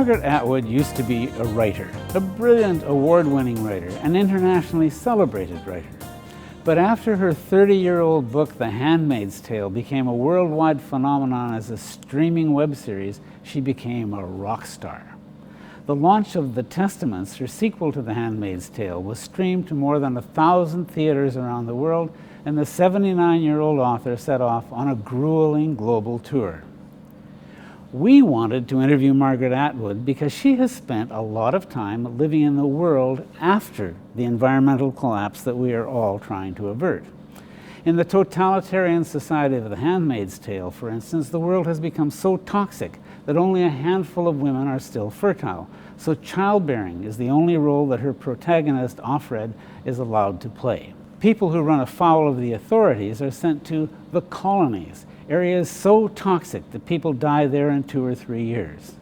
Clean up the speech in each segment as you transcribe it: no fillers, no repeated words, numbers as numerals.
Margaret Atwood used to be a writer, a brilliant award-winning writer, an internationally celebrated writer. But after her 30-year-old book, The Handmaid's Tale, became a worldwide phenomenon as a streaming web series, she became a rock star. The launch of The Testaments, her sequel to The Handmaid's Tale, was streamed to more than 1,000 theaters around the world, and the 79-year-old author set off on a grueling global tour. We wanted to interview Margaret Atwood because she has spent a lot of time living in the world after the environmental collapse that we are all trying to avert. In the totalitarian society of The Handmaid's Tale, for instance, the world has become so toxic that only a handful of women are still fertile. So childbearing is the only role that her protagonist, Offred, is allowed to play. People who run afoul of the authorities are sent to the colonies, areas so toxic that people die there in 2 or 3 years.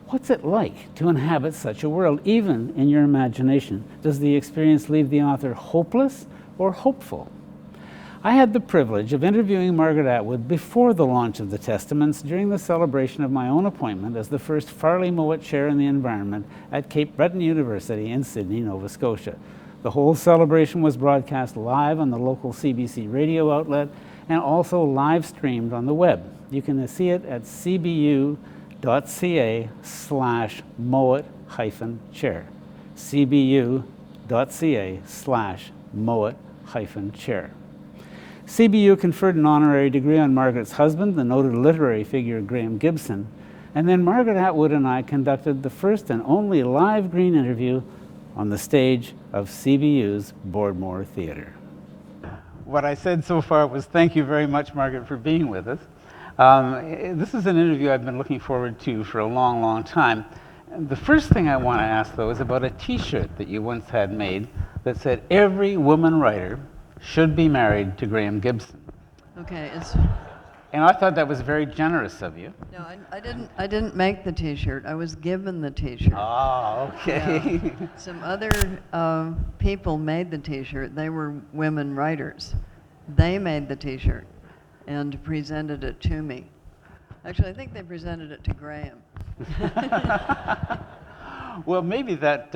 What's it like to inhabit such a world, even in your imagination? Does the experience leave the author hopeless or hopeful? I had the privilege of interviewing Margaret Atwood before the launch of The Testaments during the celebration of my own appointment as the first Farley Mowat Chair in the Environment at Cape Breton University in Sydney, Nova Scotia. The whole celebration was broadcast live on the local CBC radio outlet and also live streamed on the web. You can see it at cbu.ca/Mowat-chair. cbu.ca/Mowat-chair. CBU conferred an honorary degree on Margaret's husband, the noted literary figure Graham Gibson, and then Margaret Atwood and I conducted the first and only live green interview on the stage of CBU's Boardmore Theatre. What I said so far was thank you very much, Margaret, for being with us. This is an interview I've been looking forward to for a long, long time. The first thing I want to ask, though, is about a T-shirt that you once had made that said, "Every woman writer should be married to Graham Gibson." Okay, And I thought that was very generous of you. no, I didn't make the T-shirt. I was given the T-shirt. Oh, okay. Yeah. Some other people made the T-shirt. They were women writers. They made the T-shirt and presented it to me. Actually, I think they presented it to Graham. Well, maybe that,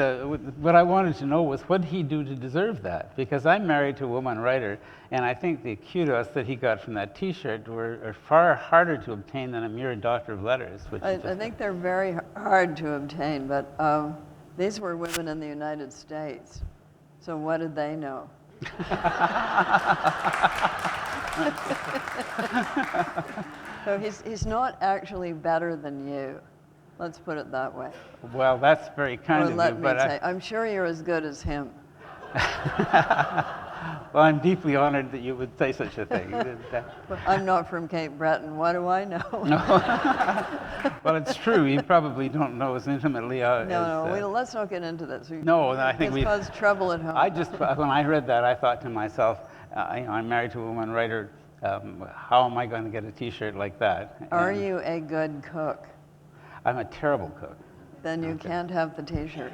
what I wanted to know was what did he do to deserve that? Because I'm married to a woman writer, and I think the kudos that he got from that T-shirt are far harder to obtain than a mere Doctor of Letters. Which I think they're very hard to obtain, but these were women in the United States. So what did they know? So he's not actually better than you. Let's put it that way. Well, that's very kind of you, but I'm sure you're as good as him. Well, I'm deeply honored that you would say such a thing. I'm not from Cape Breton. What do I know? No. Well, it's true. You probably don't know as intimately let's not get into this. No, I think we cause trouble at home. When I read that, I thought to myself, I'm married to a woman writer. How am I going to get a T-shirt like that? Are you a good cook? I'm a terrible cook. Then you can't have the T-shirt.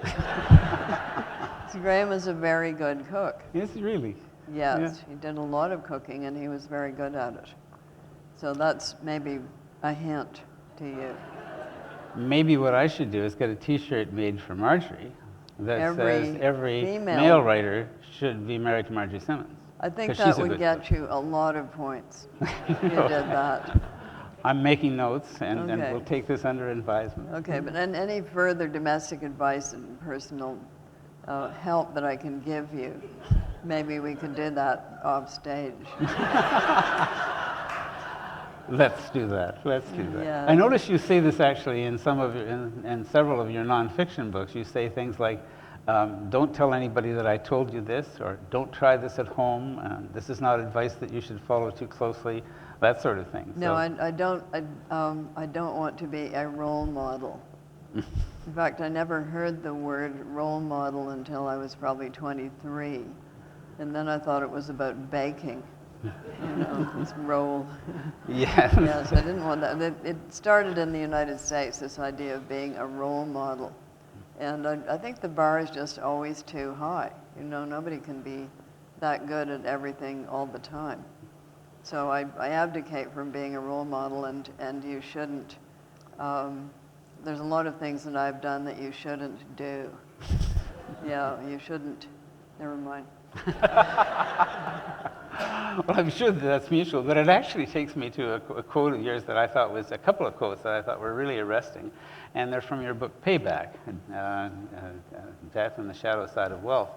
Graham is a very good cook. Is he really? Yes, Yeah. He did a lot of cooking and he was very good at it. So that's maybe a hint to you. Maybe what I should do is get a T-shirt made for Marjorie that says every male writer should be married to Marjorie Simmons. I think that would get you a lot of points if you did that. I'm making notes, and we'll take this under advisement. Okay, but any further domestic advice and personal help that I can give you, maybe we can do that off stage. Let's do that. Let's do that. Yeah. I notice you say this actually in in several of your nonfiction books. You say things like, "Don't tell anybody that I told you this," or "Don't try this at home. This is not advice that you should follow too closely." That sort of thing. No, I don't want to be a role model. In fact, I never heard the word role model until I was probably 23. And then I thought it was about baking. This role. Yes. Yes, I didn't want that. It started in the United States, this idea of being a role model. And I think the bar is just always too high. Nobody can be that good at everything all the time. So I abdicate from being a role model, and you shouldn't there's a lot of things that I've done that you shouldn't do. Yeah, you shouldn't. Never mind. Well, I'm sure that that's mutual, but it actually takes me to a quote of yours that I thought was, a couple of quotes that I thought were really arresting, and they're from your book Payback, Death and the Shadow Side of Wealth.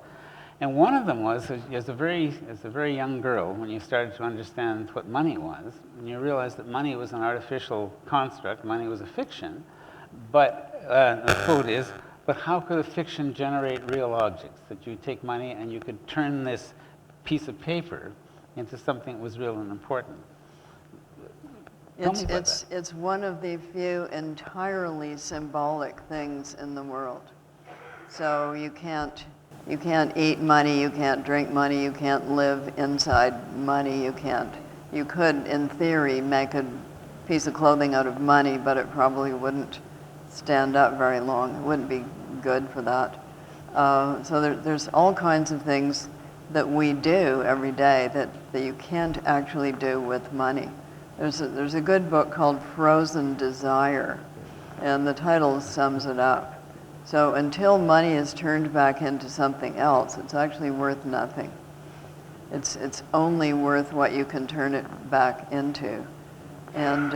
And one of them was, as a very young girl, when you started to understand what money was, and you realized that money was an artificial construct, money was a fiction, but the quote is, but how could a fiction generate real objects? That you take money and you could turn this piece of paper into something that was real and important. It's one of the few entirely symbolic things in the world. So you can't eat money, you can't drink money, you can't live inside money, you could, in theory, make a piece of clothing out of money, but it probably wouldn't stand up very long. It wouldn't be good for that. So there's all kinds of things that we do every day that you can't actually do with money. There's a good book called Frozen Desire, and the title sums it up. So until money is turned back into something else, it's actually worth nothing. It's only worth what you can turn it back into. And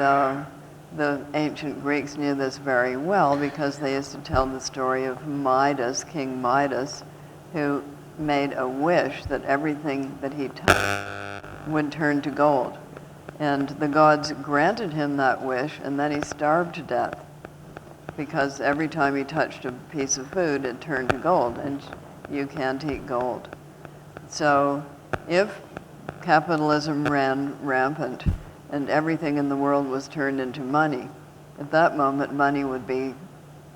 the ancient Greeks knew this very well because they used to tell the story of Midas, King Midas, who made a wish that everything that he touched would turn to gold. And the gods granted him that wish, and then he starved to death because every time he touched a piece of food, it turned to gold, and you can't eat gold. So if capitalism ran rampant and everything in the world was turned into money, at that moment money would be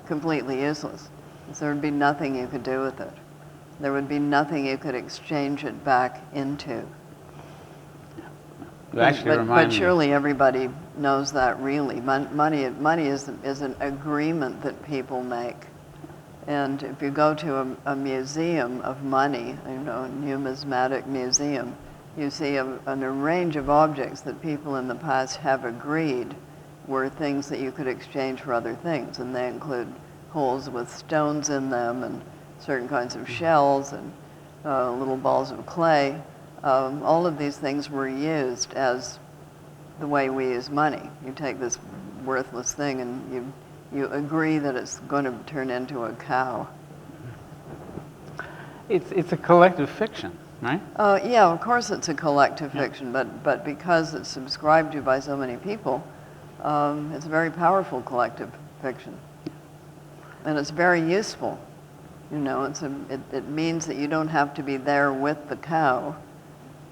completely useless. So there would be nothing you could do with it. There would be nothing you could exchange it back into. But surely everybody knows that really. Money is an agreement that people make. And if you go to a museum of money, a numismatic museum, you see a range of objects that people in the past have agreed were things that you could exchange for other things. And they include holes with stones in them and certain kinds of shells and little balls of clay. All of these things were used as the way we use money. You take this worthless thing and you agree that it's going to turn into a cow. It's a collective fiction, right? Yeah, of course it's a collective fiction, but because it's subscribed to by so many people, it's a very powerful collective fiction. And it's very useful. It means that you don't have to be there with the cow,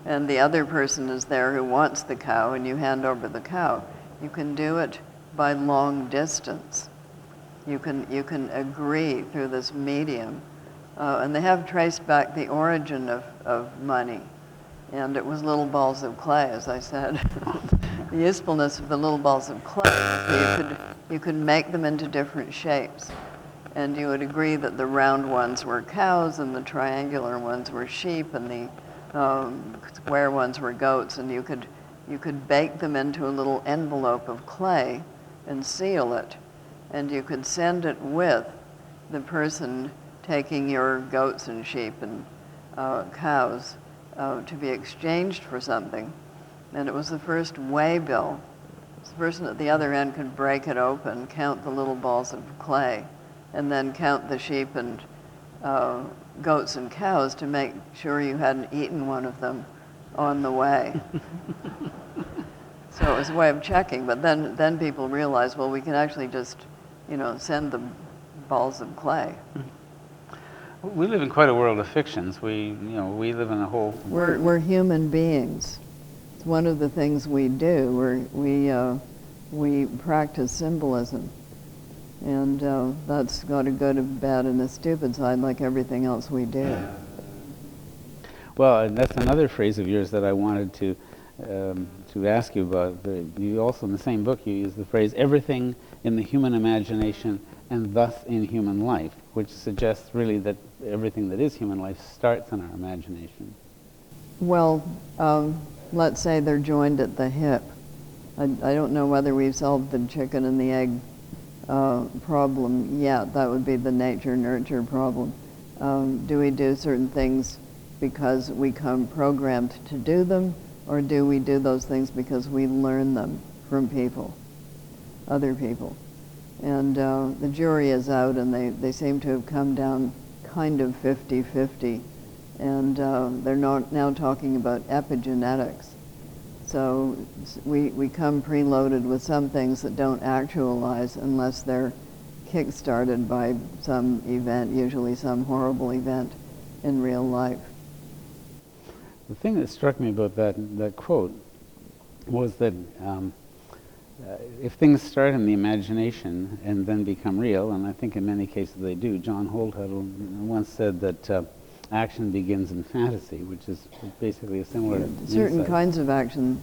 and the other person is there who wants the cow, and you hand over the cow. You can do it by long distance. You can agree through this medium. And they have traced back the origin of money. And it was little balls of clay, as I said. The usefulness of the little balls of clay, so you could make them into different shapes. And you would agree that the round ones were cows, and the triangular ones were sheep, and the square ones were goats, and you could bake them into a little envelope of clay and seal it. And you could send it with the person taking your goats and sheep and cows to be exchanged for something. And it was the first way bill. The person at the other end could break it open, count the little balls of clay, and then count the sheep and goats and cows to make sure you hadn't eaten one of them on the way. So it was a way of checking, but then people realized, well, we can actually just, send them balls of clay. We live in quite a world of fictions. We live in a whole... We're human beings. It's one of the things we do. We practice symbolism. And that's got a good, a bad, and a stupid side, like everything else we do. Well, that's another phrase of yours that I wanted to ask you about. You also, in the same book, you use the phrase, everything in the human imagination and thus in human life, which suggests really that everything that is human life starts in our imagination. Well, let's say they're joined at the hip. I don't know whether we've solved the chicken and the egg problem yet. That would be the nature-nurture problem. Do we do certain things because we come programmed to do them, or do we do those things because we learn them from people, other people? And the jury is out, and they seem to have come down kind of 50-50. And they're now talking about epigenetics. So we come preloaded with some things that don't actualize unless they're kick-started by some event, usually some horrible event in real life. The thing that struck me about that quote was that if things start in the imagination and then become real, and I think in many cases they do, John Holt once said that action begins in fantasy, which is basically a similar Certain insight. kinds of action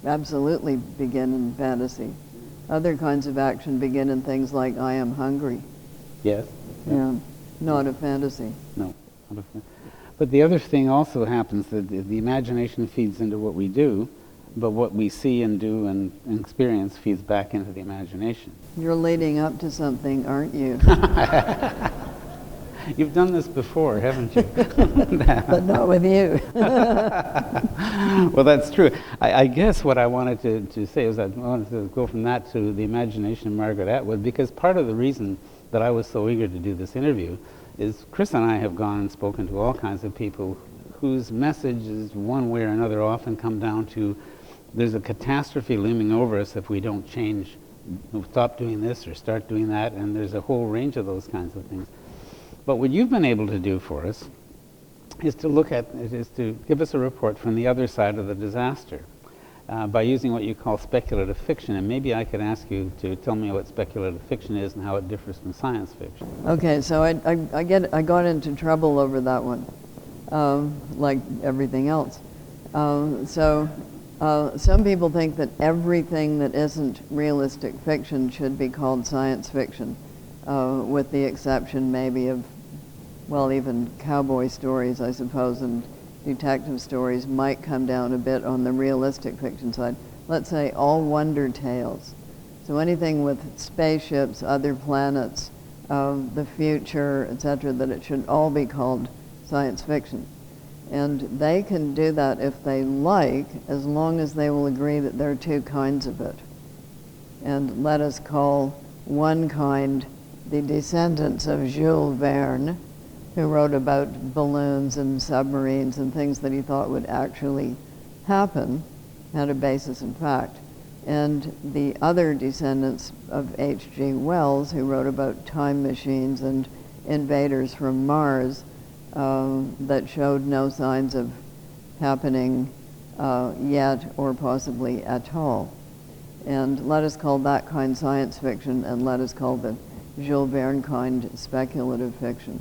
absolutely begin in fantasy. Other kinds of action begin in things like I am hungry. Yes. Yeah, not a fantasy. No. But the other thing also happens that the imagination feeds into what we do, but what we see and do and experience feeds back into the imagination. You're leading up to something, aren't you? You've done this before, haven't you? But not with you. Well, that's true. I guess what I wanted to say is I wanted to go from that to the imagination of Margaret Atwood, because part of the reason that I was so eager to do this interview is Chris and I have gone and spoken to all kinds of people whose messages, one way or another, often come down to there's a catastrophe looming over us if we don't change, stop doing this or start doing that, and there's a whole range of those kinds of things. But what you've been able to do for us is to give us a report from the other side of the disaster by using what you call speculative fiction. And maybe I could ask you to tell me what speculative fiction is and how it differs from science fiction. Okay, so I got into trouble over that one, like everything else. Some people think that everything that isn't realistic fiction should be called science fiction, with the exception maybe of, well, even cowboy stories, I suppose, and detective stories might come down a bit on the realistic fiction side. Let's say all wonder tales. So anything with spaceships, other planets, the future, etc., that it should all be called science fiction. And they can do that if they like, as long as they will agree that there are two kinds of it. And let us call one kind the descendants of Jules Verne, who wrote about balloons and submarines and things that he thought would actually happen, had a basis in fact. And the other descendants of H.G. Wells, who wrote about time machines and invaders from Mars, that showed no signs of happening yet or possibly at all. And let us call that kind science fiction, and let us call the Jules Verne kind speculative fiction.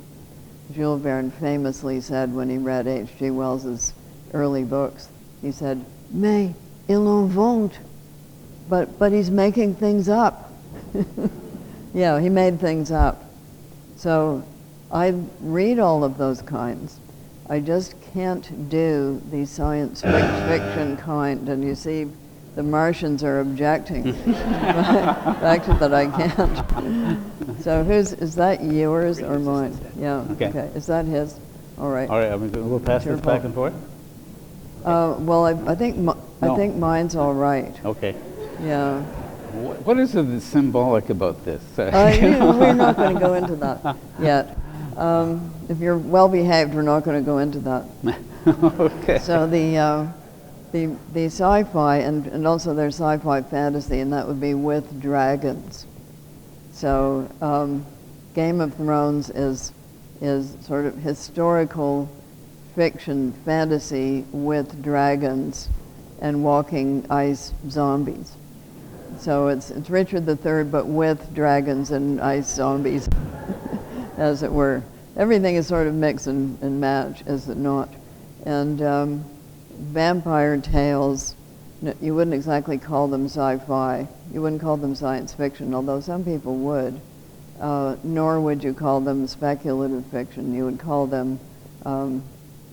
Jules Verne famously said when he read H.G. Wells's early books, he said, "Mais il invente," but he's making things up. Yeah, he made things up. So I read all of those kinds. I just can't do the science fiction kind, and you see the Martians are objecting back to that I can't. So is that yours or mine? Yeah, okay. Is that his? All right. All right, we'll pass this back and forth? Well, I think mine's all right. Okay. Yeah. What is it that's symbolic about this? We're not going to go into that yet. If you're well behaved, we're not going to go into that. Okay. So the sci-fi and also there's sci-fi fantasy, and that would be with dragons. So Game of Thrones is sort of historical fiction fantasy with dragons and walking ice zombies. So it's Richard III, but with dragons and ice zombies, as it were. Everything is sort of mix and match, is it not? And vampire tales, you wouldn't exactly call them sci-fi. You wouldn't call them science fiction, although some people would. Nor would you call them speculative fiction. You would call them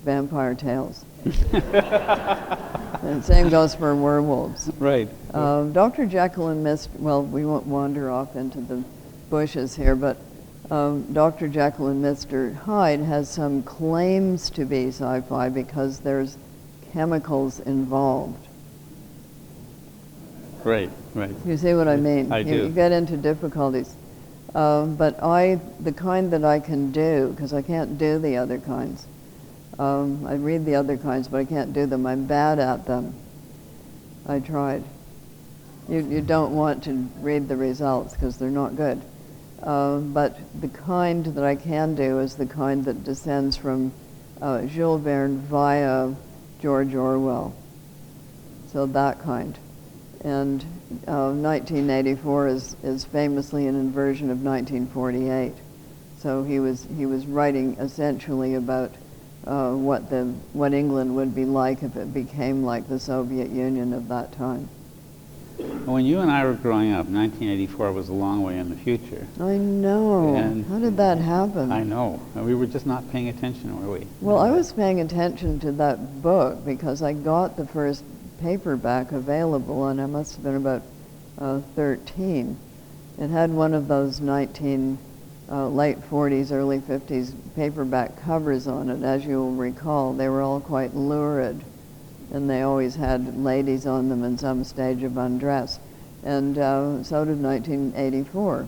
vampire tales. And same goes for werewolves. Right. Dr. Jekyll and Mr. Well, we won't wander off into the bushes here, but Dr. Jekyll and Mr. Hyde has some claims to be sci-fi because there's chemicals involved. Right, right. You see what I mean? I do. You get into difficulties. But the kind that I can do, because I can't do the other kinds. I read the other kinds, but I can't do them. I'm bad at them. I tried. You don't want to read the results because they're not good. But the kind that I can do is the kind that descends from Jules Verne via George Orwell. So that kind. And 1984 is famously an inversion of 1948. So he was writing essentially about what England would be like if it became like the Soviet Union of that time. When you and I were growing up, 1984 was a long way in the future. I know. And how did that happen? I know. We were just not paying attention, were we? Well, I was paying attention to that book because I got the first paperback available, and I must have been about 13. It had one of those late 40s, early 50s paperback covers on it. As you'll recall, they were all quite lurid, and they always had ladies on them in some stage of undress. And so did 1984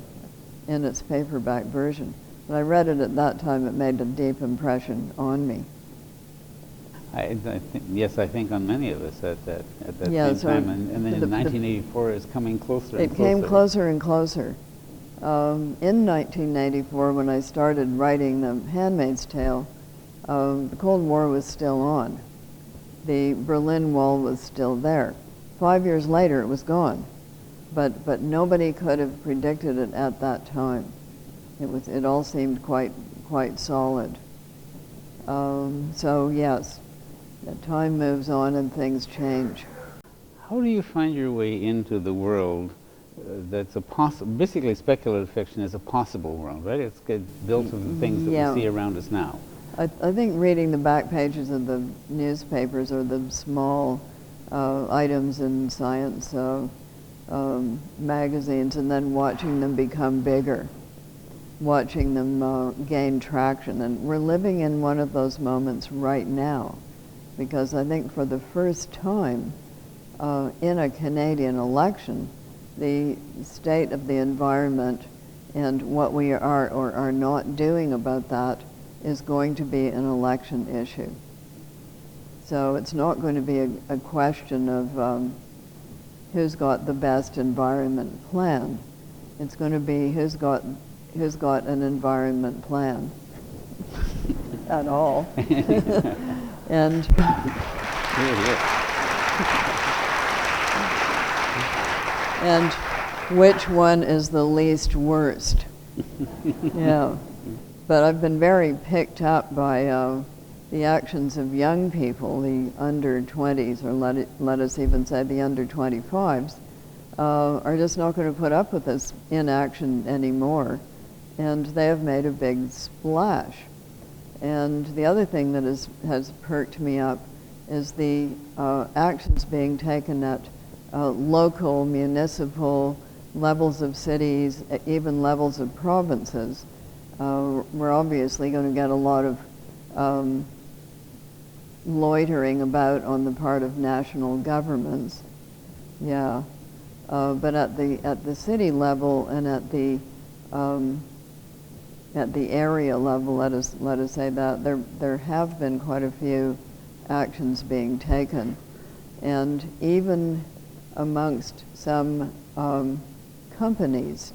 in its paperback version. When I read it at that time, it made a deep impression on me. Yes, I think on many of us at that Yeah, same time. And then in 1984 is coming closer and closer. It came closer and closer. In 1984, when I started writing The Handmaid's Tale, the Cold War was still on. The Berlin Wall was still there. 5 years later, it was gone. But nobody could have predicted it at that time. It all seemed quite solid. So yes, time moves on and things change. How do you find your way into the world that's basically speculative fiction is a possible world, right? It's built of the things that we see around us now. I think reading the back pages of the newspapers or the small items in science magazines, and then watching them become bigger, watching them gain traction. And we're living in one of those moments right now, because I think for the first time in a Canadian election, the state of the environment and what we are or are not doing about that is going to be an election issue. So it's not going to be a question of who's got the best environment plan. It's going to be who's got an environment plan at all. And and which one is the least worst? Yeah. But I've been very picked up by the actions of young people, the under 20s, or let us even say the under 25s, are just not going to put up with this inaction anymore. And they have made a big splash. And the other thing that has perked me up is the actions being taken at local, municipal levels of cities, even levels of provinces. We're obviously going to get a lot of loitering about on the part of national governments. Yeah, but at the city level and at the area level, let us say that there have been quite a few actions being taken, and even amongst some companies,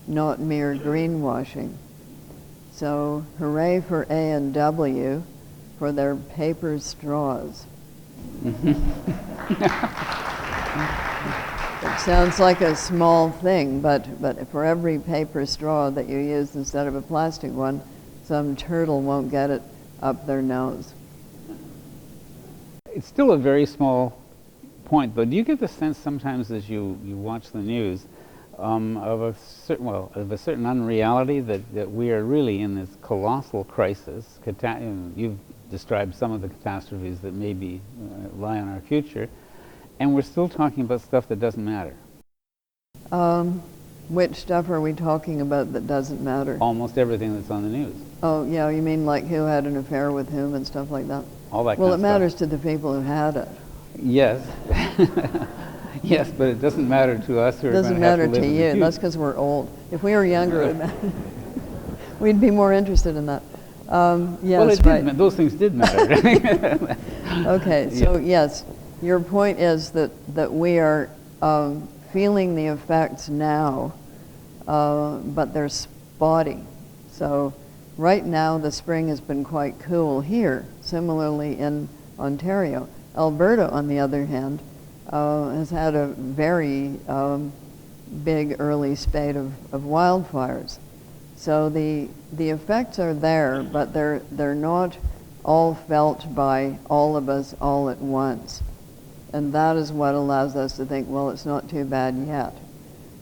not mere greenwashing. So hooray for A&W for their paper straws. It sounds like a small thing, but for every paper straw that you use instead of a plastic one, some turtle won't get it up their nose. It's still a very small point, but do you get the sense sometimes as you watch the news of a certain unreality that we are really in this colossal crisis? You've described some of the catastrophes that maybe lie on our future, and we're still talking about stuff that doesn't matter. Which stuff are we talking about that doesn't matter? Almost everything that's on the news. Oh, yeah, you mean like who had an affair with whom and stuff like that? All that Well, kind it of matters stuff. to the people who had it. Yes. Yes, but it doesn't matter to us who It are going doesn't to have matter to live to in the you. future. That's because we're old. If we were younger, it would matter. We'd be more interested in that. Yes, Well, it right. did, those things did matter. Okay, so yes, your point is that we are feeling the effects now, but they're spotty. So right now the spring has been quite cool here, similarly in Ontario. Alberta, on the other hand, has had a very big early spate of wildfires. So the effects are there, but they're not all felt by all of us all at once. And that is what allows us to think, well, it's not too bad yet.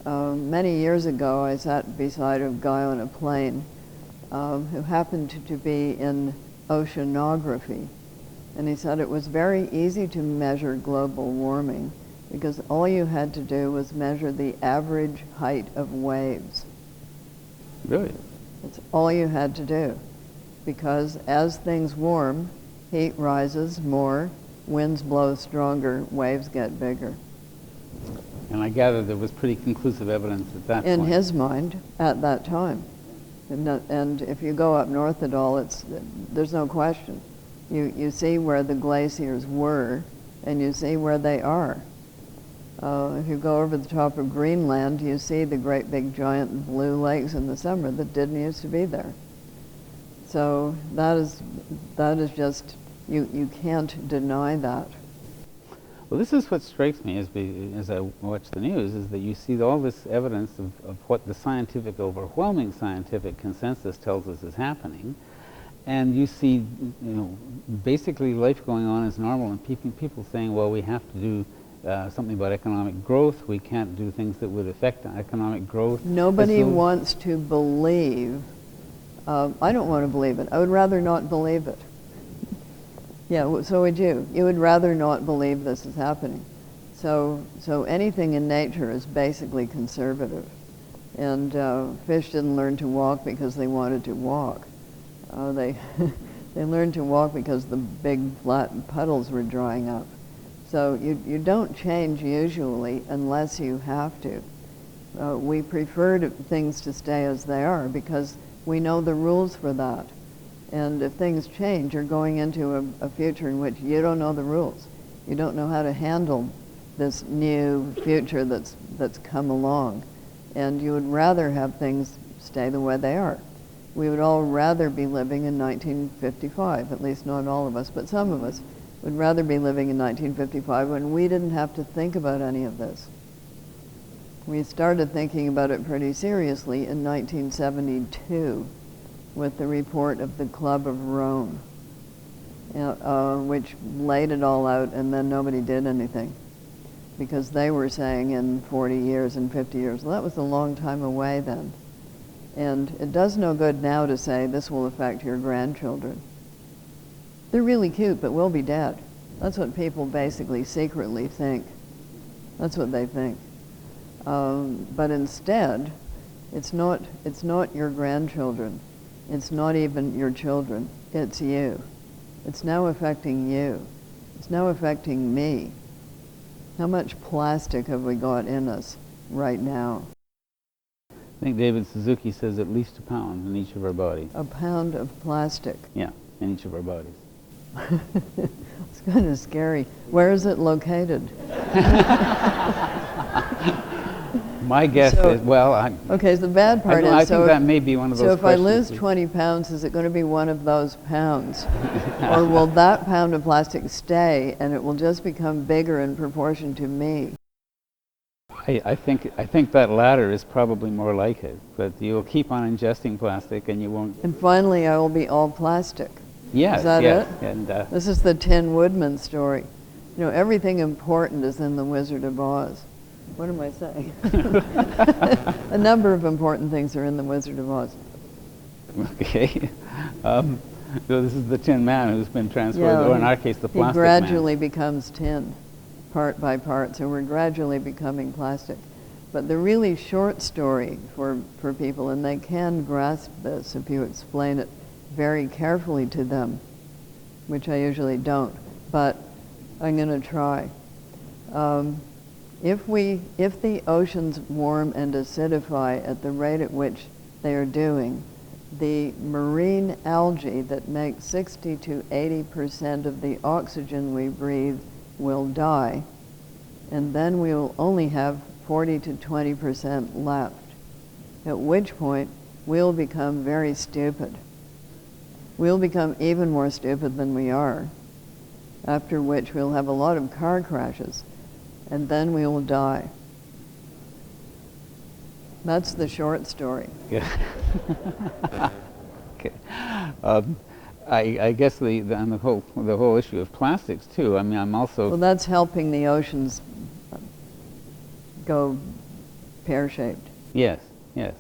Many years ago, I sat beside a guy on a plane who happened to be in oceanography. And he said it was very easy to measure global warming because all you had to do was measure the average height of waves. Really? That's all you had to do. Because as things warm, heat rises more, winds blow stronger, waves get bigger. And I gather there was pretty conclusive evidence at that In point. his mind, at that time. And if you go up north at all, there's no question. You see where the glaciers were, and you see where they are. If you go over the top of Greenland, you see the great big giant blue lakes in the summer that didn't used to be there. So that is just, you can't deny that. Well, this is what strikes me as I watch the news, is that you see all this evidence of what the overwhelming scientific consensus tells us is happening. And you see, basically life going on as normal, and people saying, well, we have to do something about economic growth. We can't do things that would affect economic growth. Nobody wants to believe. I don't want to believe it. I would rather not believe it. Yeah, so would you. You would rather not believe this is happening. So anything in nature is basically conservative. And fish didn't learn to walk because they wanted to walk. They learned to walk because the big flat puddles were drying up. So you don't change usually unless you have to. We prefer things to stay as they are because we know the rules for that. And if things change, you're going into a future in which you don't know the rules. You don't know how to handle this new future that's come along. And you would rather have things stay the way they are. We would all rather be living in 1955, at least not all of us, but some of us would rather be living in 1955 when we didn't have to think about any of this. We started thinking about it pretty seriously in 1972 with the report of the Club of Rome, which laid it all out, and then nobody did anything because they were saying in 40 years and 50 years. Well, that was a long time away then. And it does no good now to say this will affect your grandchildren. They're really cute, but we'll be dead. That's what people basically secretly think. That's what they think. But instead, it's not your grandchildren. It's not even your children. It's you. It's now affecting you. It's now affecting me. How much plastic have we got in us right now? I think David Suzuki says at least a pound in each of our bodies. A pound of plastic. Yeah, in each of our bodies. It's kind of scary. Where is it located? My guess is, well, okay, the bad part I is, think that may be one of those so if I questions lose 20 pounds, is it going to be one of those pounds? Or will that pound of plastic stay and it will just become bigger in proportion to me? I think that latter is probably more like it, but you'll keep on ingesting plastic and you won't. And finally, I will be all plastic. Yes, Is that yes. it? And, this is the Tin Woodman story. You know, everything important is in The Wizard of Oz. What am I saying? A number of important things are in The Wizard of Oz. Okay. So this is the Tin Man who's been transferred, or in our case, the plastic He gradually becomes tin, part by part. So we're gradually becoming plastic. But the really short story for people, and they can grasp this if you explain it very carefully to them, which I usually don't, but I'm going to try. If the oceans warm and acidify at the rate at which they are doing, the marine algae that makes 60 to 80% of the oxygen we breathe will die, and then we will only have 40 to 20% left, at which point we'll become very stupid. We'll become even more stupid than we are, after which we'll have a lot of car crashes, and then we will die. That's the short story. Yeah. Okay. I guess and the whole issue of plastics too. I mean, I'm also. Well, that's helping the oceans go pear-shaped. Yes, yes.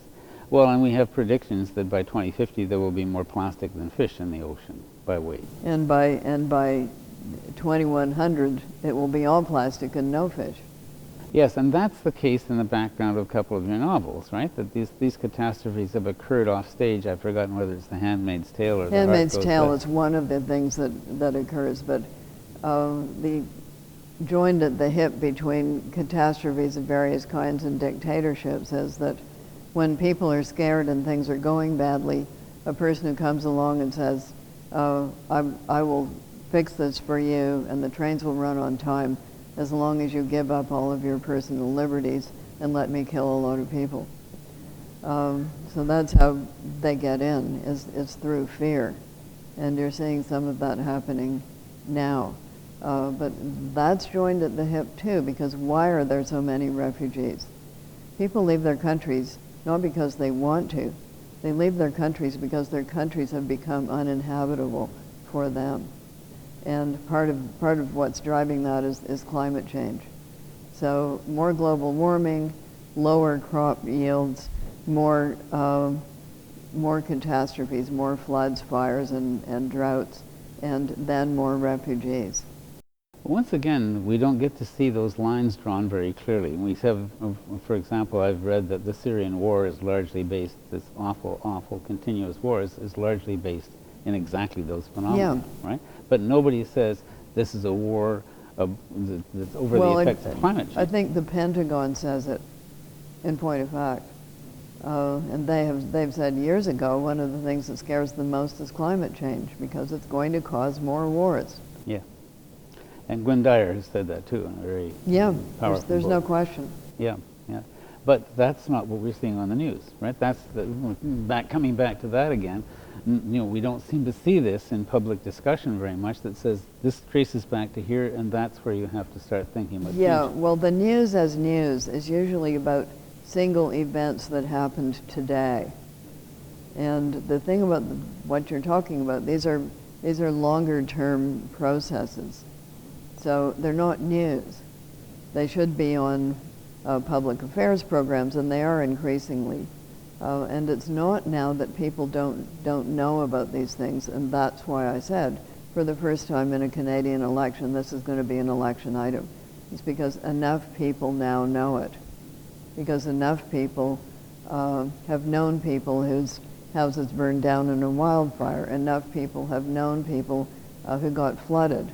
Well, and we have predictions that by 2050 there will be more plastic than fish in the ocean by weight. And by 2100 it will be all plastic and no fish. Yes, and that's the case in the background of a couple of your novels, right? That these catastrophes have occurred off stage. I've forgotten whether it's The Handmaid's Tale or Handmaid's Tale is one of the things that occurs, but the joined at the hip between catastrophes of various kinds and dictatorships is that when people are scared and things are going badly, a person who comes along and says, I will fix this for you and the trains will run on time as long as you give up all of your personal liberties and let me kill a lot of people. So that's how they get in, is through fear. And you're seeing some of that happening now. But that's joined at the hip too, because why are there so many refugees? People leave their countries not because they want to. They leave their countries because their countries have become uninhabitable for them. And part of what's driving that is climate change. So more global warming, lower crop yields, more catastrophes, more floods, fires, and droughts, and then more refugees. Once again, we don't get to see those lines drawn very clearly. We have, for example, I've read that the Syrian war is largely based, this awful continuous war is largely based in exactly those phenomena, right? But nobody says this is a war that's over the effects of climate change. I think the Pentagon says it, in point of fact. And they've said years ago, one of the things that scares them most is climate change, because it's going to cause more wars. Yeah. And Gwen Dyer has said that too in a very powerful there's book. no question. Yeah, yeah. But that's not what we're seeing on the news, right? That's coming back to that again. We don't seem to see this in public discussion very much that says this traces back to here, and that's where you have to start thinking about change. Well, the news as news is usually about single events that happened today. And the thing about what you're talking about, these are longer term processes. So they're not news. They should be on public affairs programs, and they are increasingly. And it's not now that people don't know about these things, and that's why I said, for the first time in a Canadian election, this is going to be an election item. It's because enough people now know it. Because enough people have known people whose houses burned down in a wildfire. Enough people have known people who got flooded.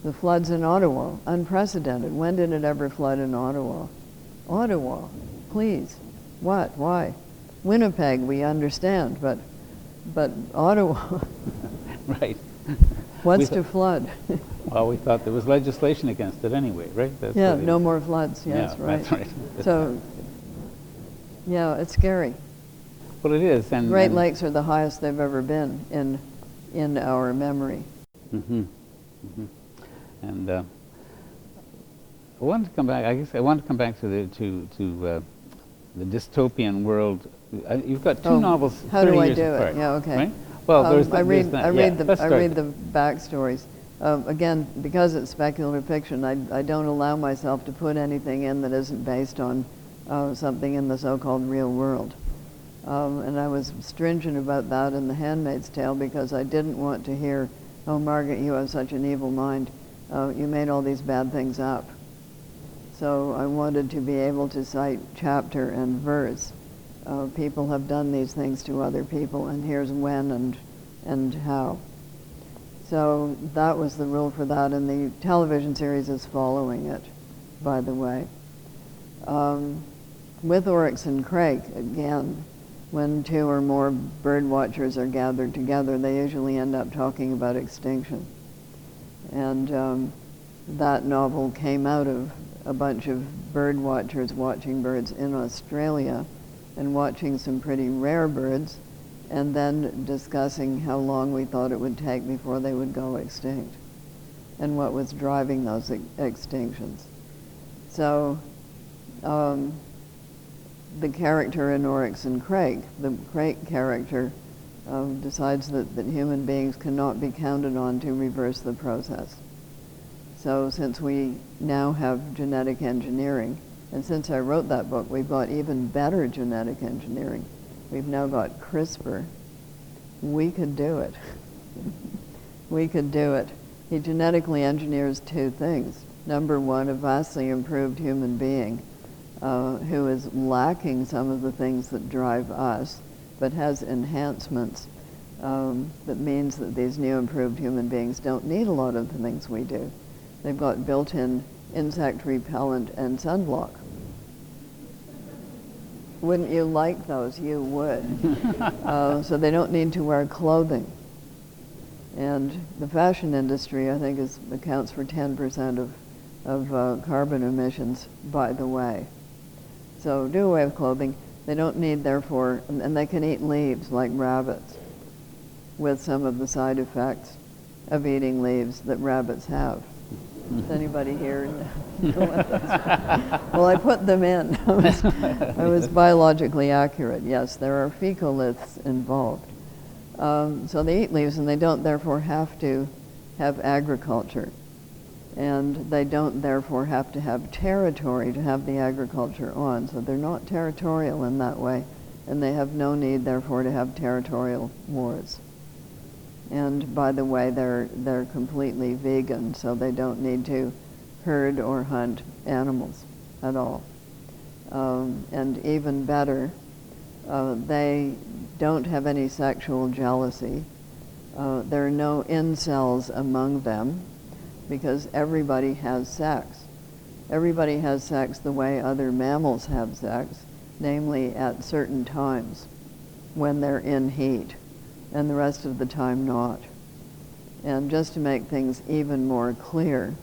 The floods in Ottawa, unprecedented. When did it ever flood in Ottawa? Ottawa, please. What? Why? Winnipeg, we understand, but Ottawa. Right. What's to flood? Well, we thought there was legislation against it anyway, right? That's no more floods. Yes, yeah, right. That's right. So, yeah, it's scary. Well, it is, and Great Lakes are the highest they've ever been in our memory. Mm-hmm. Mm-hmm. And I wanted to come back. I guess I want to come back to the dystopian world. You've got two novels. How do I years do apart, it? Yeah, okay. Right? Well, I read the the backstories. Again, because it's speculative fiction, I don't allow myself to put anything in that isn't based on something in the so-called real world. And I was stringent about that in The Handmaid's Tale, because I didn't want to hear, "Oh, Margaret, you have such an evil mind. You made all these bad things up." So I wanted to be able to cite chapter and verse. People have done these things to other people, and here's when and how. So that was the rule for that, and the television series is following it, by the way. With Oryx and Crake, again, when two or more bird watchers are gathered together, they usually end up talking about extinction. And that novel came out of a bunch of bird watchers watching birds in Australia and watching some pretty rare birds, and then discussing how long we thought it would take before they would go extinct and what was driving those extinctions. So the character in Oryx and Crake, the Crake character, decides that human beings cannot be counted on to reverse the process. So since we now have genetic engineering, and since I wrote that book, we've got even better genetic engineering. We've now got CRISPR. We could do it. We could do it. He genetically engineers two things. Number one, a vastly improved human being who is lacking some of the things that drive us, but has enhancements that means that these new improved human beings don't need a lot of the things we do. They've got built-in insect repellent and sunblock. Wouldn't you like those? You would. So they don't need to wear clothing. And the fashion industry, I think, accounts for 10% of carbon emissions, by the way. So do away with clothing. They don't need, therefore, and they can eat leaves like rabbits with some of the side effects of eating leaves that rabbits have. Does anybody here know what those? Well, I put them in. I was biologically accurate. Yes, there are fecaliths involved. So they eat leaves, and they don't therefore have to have agriculture. And they don't therefore have to have territory to have the agriculture on. So they're not territorial in that way, and they have no need therefore to have territorial wars. And by the way, they're completely vegan, so they don't need to herd or hunt animals at all. And even better, they don't have any sexual jealousy. There are no incels among them, because everybody has sex. Everybody has sex the way other mammals have sex, namely at certain times when they're in heat, and the rest of the time not. And just to make things even more clear,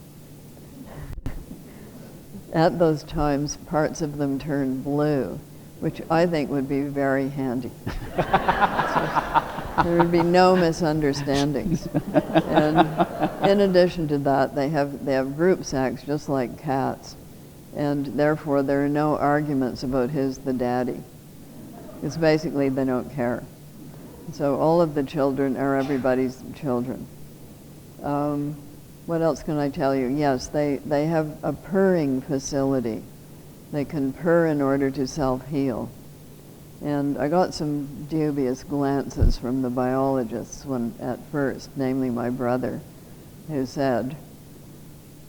at those times parts of them turn blue, which I think would be very handy. So there would be no misunderstandings. And in addition to that, they have group sex just like cats, and therefore there are no arguments about who's the daddy. It's basically they don't care. So all of the children are everybody's children. What else can I tell you? Yes, they have a purring facility. They can purr in order to self-heal. And I got some dubious glances from the biologists at first, namely my brother, who said,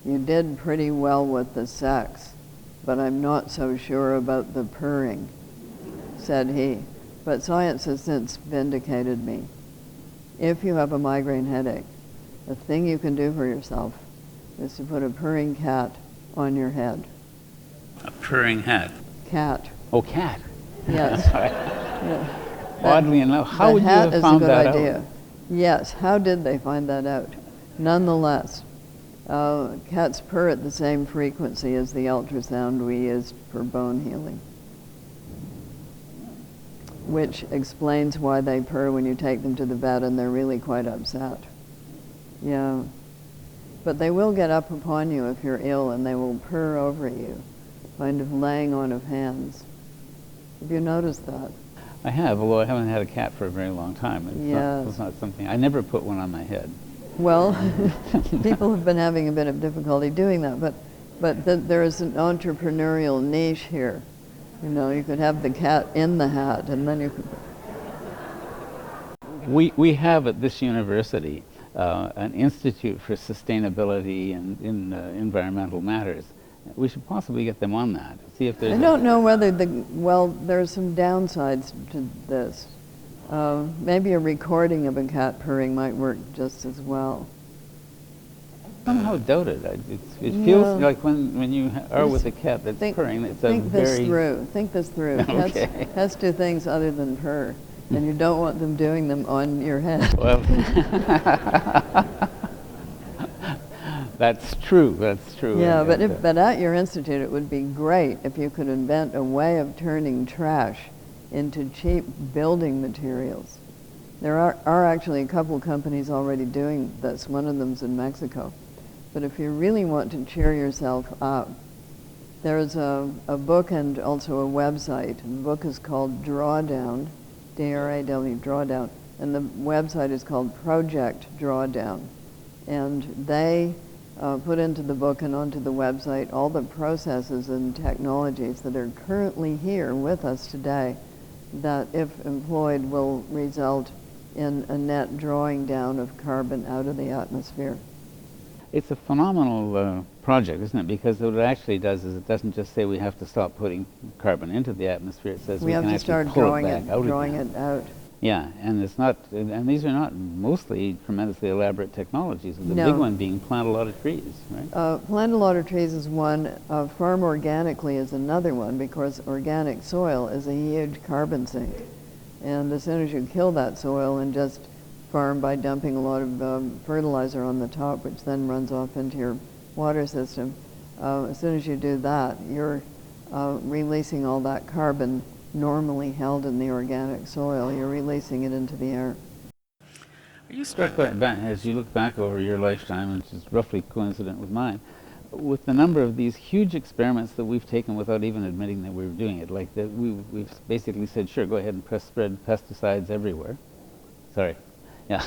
"You did pretty well with the sex, but I'm not so sure about the purring," said he. But science has since vindicated me. If you have a migraine headache, the thing you can do for yourself is to put a purring cat on your head. A purring hat? Cat. Oh, cat. Yes. Yeah. Oddly enough, how would you have found that out? The hat is a good idea. Yes, how did they find that out? Nonetheless, cats purr at the same frequency as the ultrasound we used for bone healing, which explains why they purr when you take them to the vet and they're really quite upset. Yeah. But they will get up upon you if you're ill, and they will purr over you, kind of laying on of hands. Have you noticed that? I have, although I haven't had a cat for a very long time. It's not something, I never put one on my head. Well, people have been having a bit of difficulty doing that, but there is an entrepreneurial niche here. You know, you could have the cat in the hat, and then you could... We have at this university an Institute for Sustainability and in Environmental Matters, We should possibly get them on that. See if there's. I don't know whether well, there's some downsides to this. Maybe a recording of a cat purring might work just as well. Somehow doubt it. It feels like when you are with a cat that's purring, it's a very... Think this through. Okay. Cats do things other than purr, and you don't want them doing them on your head. Well, that's true. That's true. Yeah, but at your institute, it would be great if you could invent a way of turning trash into cheap building materials. There are actually a couple companies already doing this. One of them's in Mexico. But if you really want to cheer yourself up, there's a book and also a website. And the book is called Drawdown, D-R-A-W, Drawdown. And the website is called Project Drawdown. And they put into the book and onto the website all the processes and technologies that are currently here with us today that, if employed, will result in a net drawing down of carbon out of the atmosphere. It's a phenomenal project, isn't it? Because what it actually does is it doesn't just say we have to stop putting carbon into the atmosphere. It says we have can to actually start pull drawing it back out drawing again. it out. Yeah, and it's not, and these are not mostly tremendously elaborate technologies. The No. big one being plant a lot of trees, right? Plant a lot of trees is one. Farm organically is another one, because organic soil is a huge carbon sink. And as soon as you kill that soil and just farm by dumping a lot of fertilizer on the top, which then runs off into your water system, as soon as you do that, you're releasing all that carbon normally held in the organic soil. You're releasing it into the air. Are you struck by, as you look back over your lifetime, which is roughly coincident with mine, with the number of these huge experiments that we've taken without even admitting that we were doing it? Like that we've basically said, sure, go ahead and spread pesticides everywhere. Sorry. Yeah.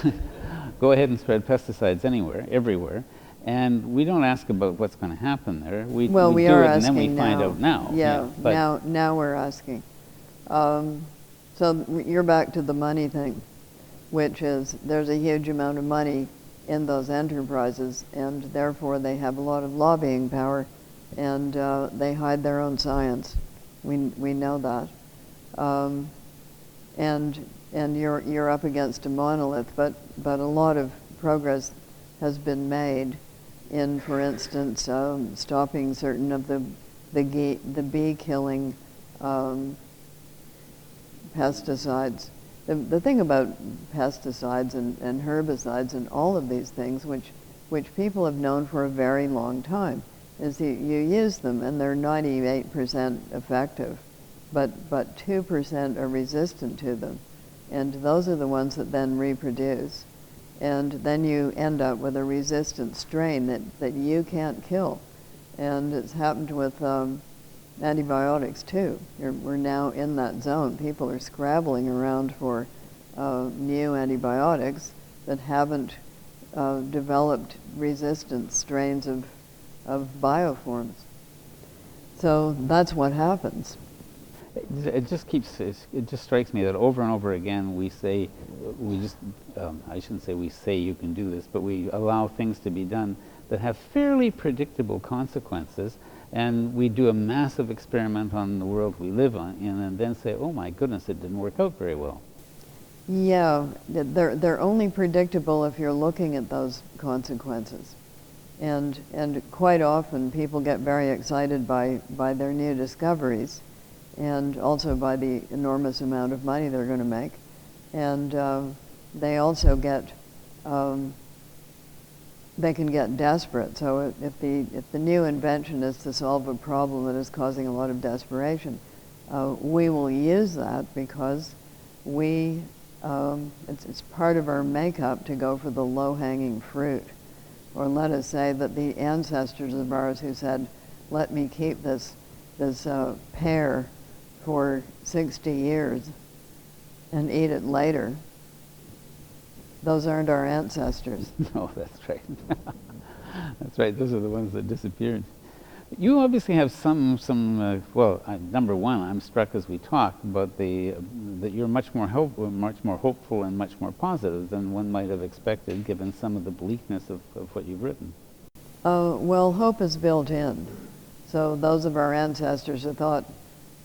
Go ahead and spread pesticides anywhere, everywhere. And we don't ask about what's going to happen there. We are do it asking and then we now. find out now. Yeah, now we're asking. So you're back to the money thing, which is there's a huge amount of money in those enterprises, and therefore they have a lot of lobbying power, and they hide their own science. We know that. And you're up against a monolith, but a lot of progress has been made in, for instance, stopping certain of the bee killing pesticides. The thing about pesticides and herbicides and all of these things, which people have known for a very long time, is that you use them and they're 98% effective, but 2% are resistant to them. And those are the ones that then reproduce. And then you end up with a resistant strain that you can't kill. And it's happened with antibiotics too. We're now in that zone. People are scrabbling around for new antibiotics that haven't developed resistant strains of bioforms. So that's what happens. It just strikes me that over and over again we say, I shouldn't say we say you can do this, but we allow things to be done that have fairly predictable consequences, and we do a massive experiment on the world we live in, and then say, oh my goodness, it didn't work out very well. Yeah, they're only predictable if you're looking at those consequences. And quite often people get very excited by their new discoveries, and also by the enormous amount of money they're going to make. And they also get, they can get desperate. So if the new invention is to solve a problem that is causing a lot of desperation, we will use that because it's part of our makeup to go for the low-hanging fruit. Or let us say that the ancestors of ours who said, let me keep this pear for 60 years and eat it later, those aren't our ancestors. No, that's right. That's right, those are the ones that disappeared. You obviously have number one, I'm struck as we talk about that you're much more hopeful and much more positive than one might have expected, given some of the bleakness of what you've written. Well, hope is built in. So those of our ancestors who thought,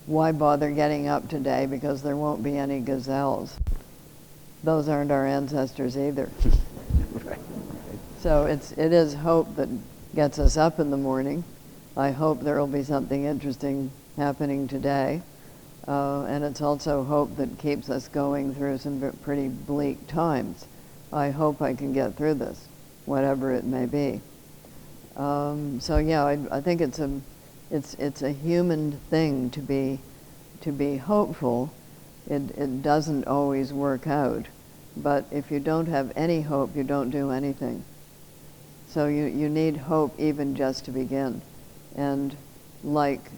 why bother getting up today because there won't be any gazelles? Those aren't our ancestors either. Right. So it is hope that gets us up in the morning. I hope there will be something interesting happening today. And it's also hope that keeps us going through some pretty bleak times. I hope I can get through this, whatever it may be. So yeah, I think it's a human thing to be hopeful. It doesn't always work out, but if you don't have any hope, you don't do anything. So you need hope even just to begin. And like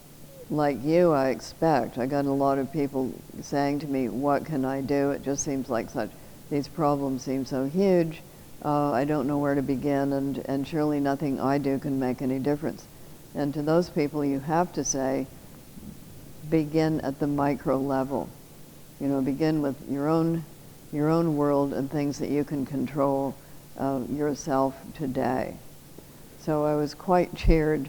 you, I expect, I got a lot of people saying to me, what can I do? It just seems like these problems seem so huge. I don't know where to begin, and surely nothing I do can make any difference. And to those people, you have to say, begin at the micro level. You know, begin with your own world and things that you can control yourself today. So I was quite cheered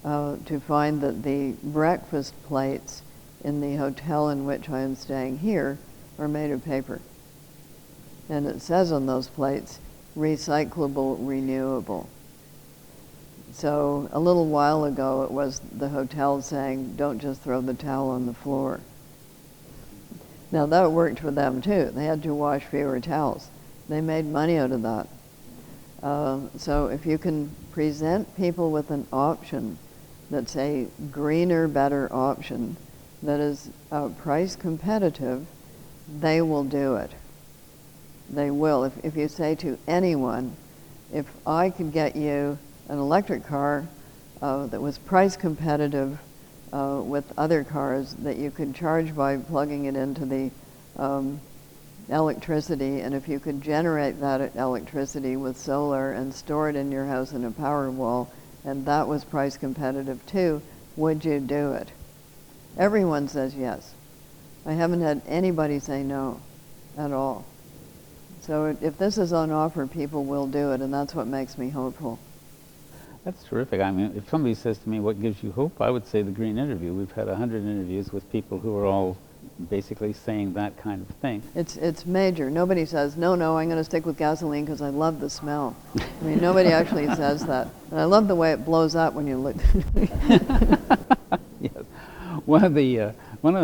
to find that the breakfast plates in the hotel in which I am staying here are made of paper. And it says on those plates, recyclable, renewable. So a little while ago it was the hotel saying, don't just throw the towel on the floor. Now that worked for them too. They had to wash fewer towels. They made money out of that. So if you can present people with an option that's a greener, better option that is price competitive, they will do it. They will. If you say to anyone, if I could get you an electric car that was price competitive with other cars that you could charge by plugging it into the electricity, and if you could generate that electricity with solar and store it in your house in a power wall, and that was price competitive too, would you do it? Everyone says yes. I haven't had anybody say no at all. So if this is on offer, people will do it, and that's what makes me hopeful. That's terrific. I mean, if somebody says to me, what gives you hope? I would say the green interview. We've had 100 interviews with people who are all basically saying that kind of thing. It's major. Nobody says, no, I'm going to stick with gasoline because I love the smell. I mean, nobody actually says that. And I love the way it blows up when you look. Yes. One of the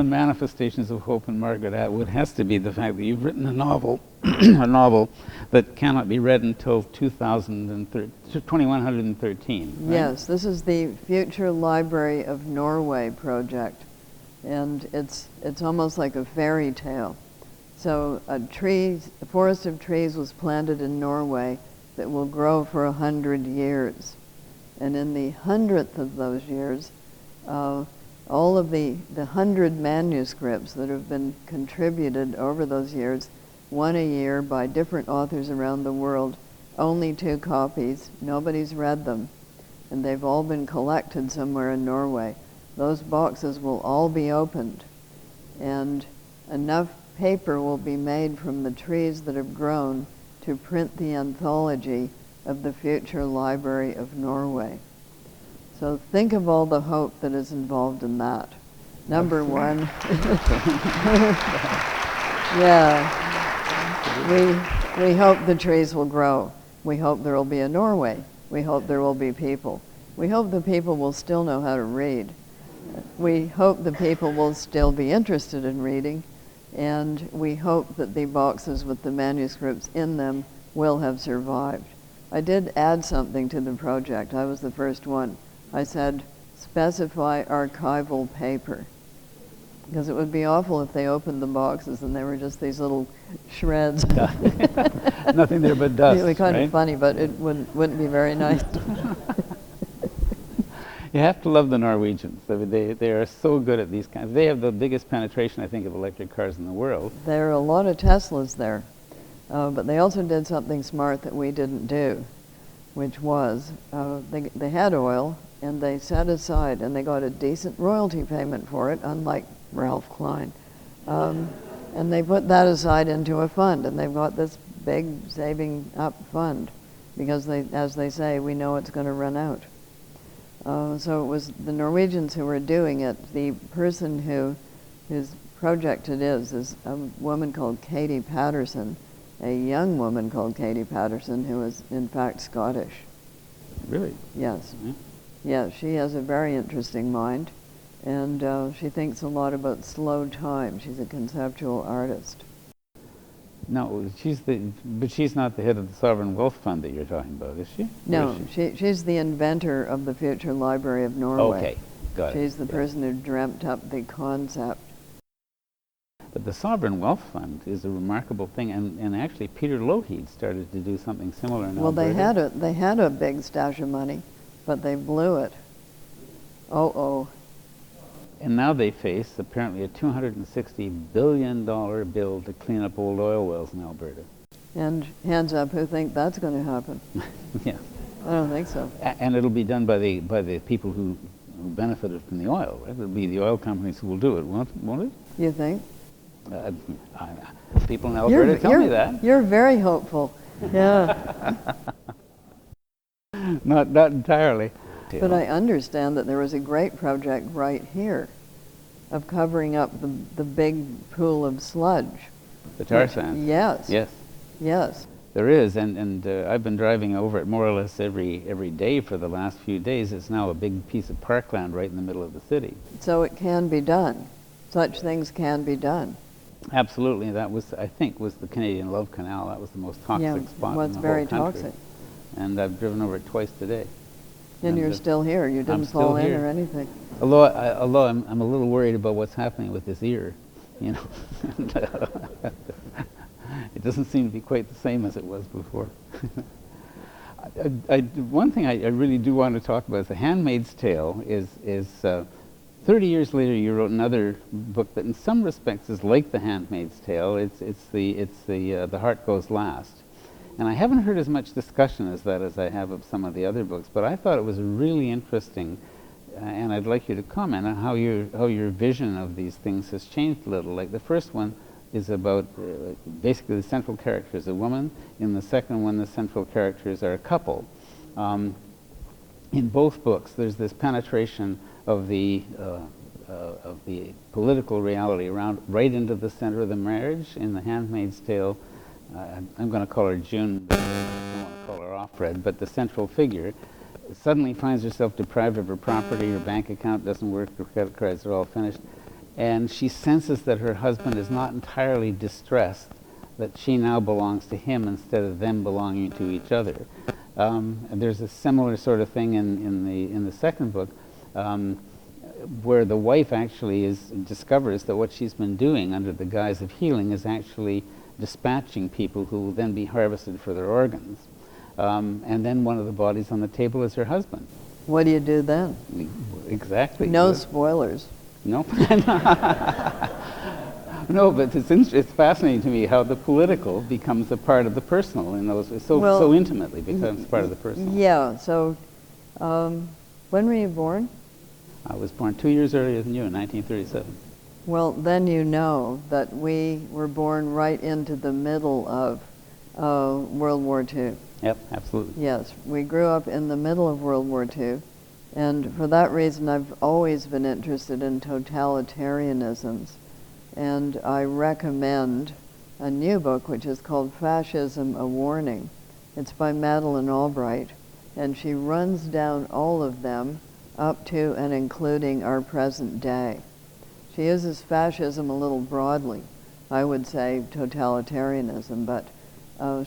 manifestations of hope in Margaret Atwood has to be the fact that you've written a novel, a novel that cannot be read until 2113. Right? Yes, this is the Future Library of Norway project, and it's almost like a fairy tale. So a forest of trees was planted in Norway that will grow for 100 years, and in the 100th of those years, all of the 100 manuscripts that have been contributed over those years, one a year by different authors around the world, only 2 copies, nobody's read them, and they've all been collected somewhere in Norway. Those boxes will all be opened, and enough paper will be made from the trees that have grown to print the anthology of the Future Library of Norway. So think of all the hope that is involved in that. Number one, yeah, we hope the trees will grow. We hope there will be a Norway. We hope there will be people. We hope the people will still know how to read. We hope the people will still be interested in reading, and we hope that the boxes with the manuscripts in them will have survived. I did add something to the project. I was the first one. I said, specify archival paper, because it would be awful if they opened the boxes and they were just these little shreds. Nothing there but dust. It would be kind right? of funny, but it wouldn't be very nice. You have to love the Norwegians. I mean, they are so good at these kinds. They have the biggest penetration, I think, of electric cars in the world. There are a lot of Teslas there, but they also did something smart that we didn't do, which was they had oil, and they set aside, and they got a decent royalty payment for it, unlike Ralph Klein. And they put that aside into a fund, and they've got this big saving up fund, because as they say, we know it's going to run out. So it was the Norwegians who were doing it. The person whose project it is a woman called Katie Patterson, a young woman called Katie Patterson, who is in fact Scottish. Really? Yes. Mm-hmm. Yeah, she has a very interesting mind, and she thinks a lot about slow time. She's a conceptual artist. No, but she's not the head of the Sovereign Wealth Fund that you're talking about, is she? No, Is she's the inventor of the Future Library of Norway. Okay, got it. She's the person who dreamt up the concept. But the Sovereign Wealth Fund is a remarkable thing, and actually Peter Lougheed started to do something similar in Well, Alberta. they had a big stash of money, but they blew it. Oh. And now they face apparently a $260 billion bill to clean up old oil wells in Alberta. And hands up who think that's going to happen. Yeah. I don't think so. And it'll be done by the people who benefited from the oil, right? It'll be the oil companies who will do it, won't it? You think? People in Alberta tell me that. You're very hopeful. Yeah. Not entirely. But I understand that there was a great project right here of covering up the big pool of sludge. The tar sands. Yes. Yes. Yes. There is, and I've been driving over it more or less every day for the last few days. It's now a big piece of parkland right in the middle of the city. So it can be done. Such things can be done. Absolutely. That was, I think, was the Canadian Love Canal. That was the most toxic spot in the very whole country. toxic. And I've driven over it twice today. And you're still here. You didn't fall in or anything. Although I'm a little worried about what's happening with this ear, you know. It doesn't seem to be quite the same as it was before. One thing I really do want to talk about is The Handmaid's Tale is 30 years later you wrote another book that in some respects is like The Handmaid's Tale. It's the Heart Goes Last. And I haven't heard as much discussion as that as I have of some of the other books, but I thought it was really interesting, and I'd like you to comment on how your vision of these things has changed a little. Like the first one is about basically the central character is a woman. In the second one, the central characters are a couple. In both books, there's this penetration of the political reality right into the center of the marriage. In The Handmaid's Tale, I'm going to call her June, but I don't want to call her Offred, but the central figure suddenly finds herself deprived of her property, her bank account doesn't work, her credit cards are all finished, and she senses that her husband is not entirely distressed, that she now belongs to him instead of them belonging to each other. And there's a similar sort of thing in the second book, where the wife actually discovers that what she's been doing under the guise of healing is actually dispatching people who will then be harvested for their organs. And then one of the bodies on the table is her husband. What do you do then? Exactly. No spoilers. No. No, but it's fascinating to me how the political becomes a part of the personal in those, so intimately becomes part of the personal. Yeah, so when were you born? I was born 2 years earlier than you in 1937. Well, then you know that we were born right into the middle of World War II. Yep, absolutely. Yes, we grew up in the middle of World War II, and for that reason I've always been interested in totalitarianisms. And I recommend a new book which is called Fascism, A Warning. It's by Madeleine Albright, and she runs down all of them up to and including our present day. She uses fascism a little broadly. I would say totalitarianism, but